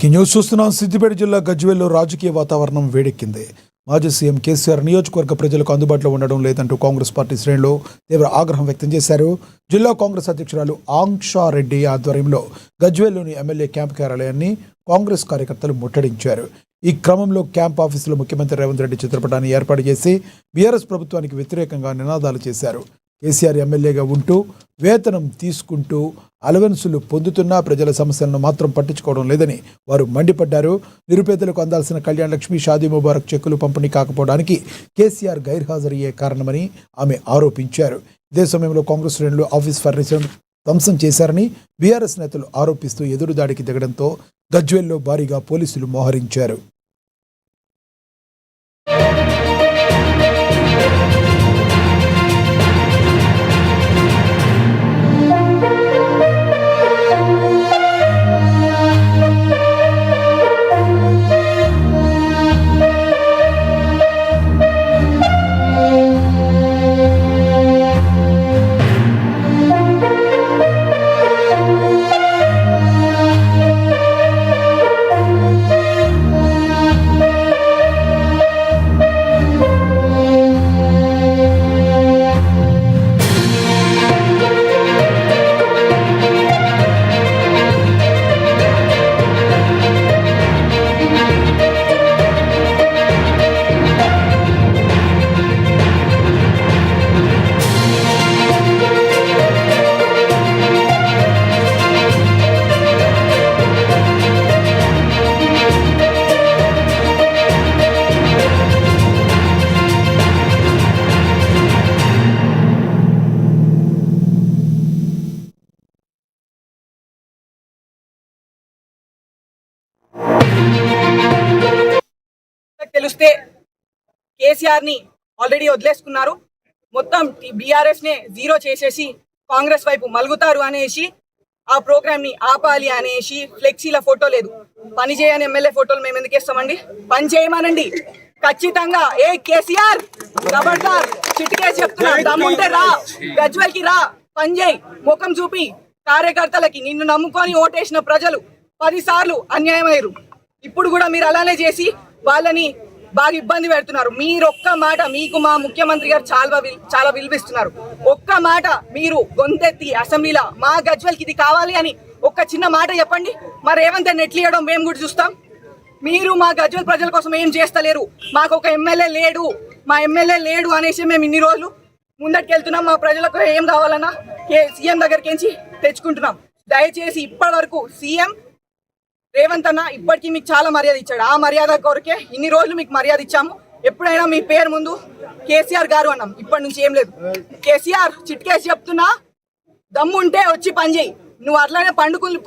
Breaking news చూస్తున్నాం. సిద్దిపేట జిల్లా గజ్వేల్లో రాజకీయ వాతావరణం వేడెక్కింది. మాజీ సీఎం కేసీఆర్ నియోజకవర్గ ప్రజలకు అందుబాటులో ఉండడం లేదంటూ కాంగ్రెస్ పార్టీ శ్రేణులు తీవ్ర ఆగ్రహం వ్యక్తం చేశారు. జిల్లా కాంగ్రెస్ అధ్యక్షురాలు ఆంక్షారెడ్డి ఆధ్వర్యంలో గజ్వేల్లోని ఎమ్మెల్యే క్యాంప్ కార్యాలయాన్ని కాంగ్రెస్ కార్యకర్తలు ముట్టడించారు. ఈ క్రమంలో క్యాంప్ ఆఫీసులో ముఖ్యమంత్రి రేవంత్ రెడ్డి చిత్రపటాన్ని ఏర్పాటు చేసి బీఆర్ఎస్ ప్రభుత్వానికి వ్యతిరేకంగా నినాదాలు చేశారు. కేసీఆర్ ఎమ్మెల్యేగా ఉంటూ వేతనం తీసుకుంటూ అలవెన్సులు పొందుతున్నా ప్రజల సమస్యలను మాత్రం పట్టించుకోవడం లేదని వారు మండిపడ్డారు. నిరుపేదలకు అందాల్సిన కళ్యాణ లక్ష్మి, షాదీ ముబారక్ చెక్కులు పంపిణీ కాకపోవడానికి కేసీఆర్ గైర్హాజరయ్యే కారణమని ఆమె ఆరోపించారు. ఇదే సమయంలో కాంగ్రెస్ శ్రేణులు ఆఫీస్ ఫర్నిచర్ ధ్వంసం చేశారని బీఆర్ఎస్ నేతలు ఆరోపిస్తూ ఎదురుదాడికి దిగడంతో గజ్వేల్లో భారీగా పోలీసులు మోహరించారు. తెలిస్తే కేసీఆర్ ని ఆల్రెడీ వదిలేసుకున్నారు. మొత్తం బీఆర్ఎస్ నే జీరో చేసేసి కాంగ్రెస్ వైపు మలుగుతారు అనేసి ఆ ప్రోగ్రామ్ ని ఆపాలి అనేసి ఫ్లెక్సీల ఫోటో లేదు, పని చేయని ఎమ్మెల్యే ఫోటోలు మేము ఎందుకు ఇస్తామండి? పని చేయమనండి ఖచ్చితంగా. ఏ కేసీఆర్ ఖబర్దార్, చిటికేసి చెప్తున్నా, దమ్ముంటే రా గజ్వేల్ కి రా, పని చేయి, ముఖం చూపి. కార్యకర్తలకి నిన్ను నమ్ముకొని ఓటేసిన ప్రజలు 10 సార్లు అన్యాయమయ్యారు. ఇప్పుడు కూడా మీరు అలానే చేసి వాళ్ళని బాగా ఇబ్బంది పెడుతున్నారు. మీరు ఒక్క మాట, మీకు మా ముఖ్యమంత్రి గారు చాలా విలువిస్తున్నారు. ఒక్క మాట మీరు గొంతెత్తి అసెంబ్లీలో మా గజ్వేల్కి ఇది కావాలి అని ఒక్క చిన్న మాట చెప్పండి. మరి రేవంత్ రెడ్డి ఎట్లియడం మేము కూడా చూస్తాం. మీరు మా గజ్వేల్ ప్రజల కోసం ఏం చేస్తలేరు. మాకు ఒక ఎమ్మెల్యే లేడు, మా ఎమ్మెల్యే లేడు అనేసి మేము ఇన్ని రోజులు ముందటికెళ్తున్నాం. మా ప్రజలకు ఏం కావాలన్నా సీఎం దగ్గరికి తెచ్చుకుంటున్నాం. దయచేసి ఇప్పటి వరకు సీఎం రేవంత్ అన్న ఇప్పటికీ మీకు చాలా మర్యాద ఇచ్చాడు. ఆ మర్యాద కొరకే ఇన్ని రోజులు మీకు మర్యాద ఇచ్చాము. ఎప్పుడైనా మీ పేరు ముందు కేసీఆర్ గారు అన్నాం. ఇప్పటి నుంచి ఏం లేదు. కేసీఆర్ చిట్కేసి చెప్తున్నా, దమ్ముంటే వచ్చి పని చేయి. నువ్వు అట్లనే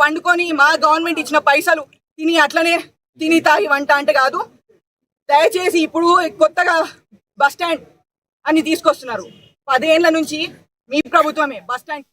పండుకొని మా గవర్నమెంట్ ఇచ్చిన పైసలు తిని అట్లనే తిని తాగి వంట అంటే కాదు. దయచేసి ఇప్పుడు కొత్తగా బస్ స్టాండ్ అని తీసుకొస్తున్నారు. 10 ఏళ్ల నుంచి మీ ప్రభుత్వమే బస్ స్టాండ్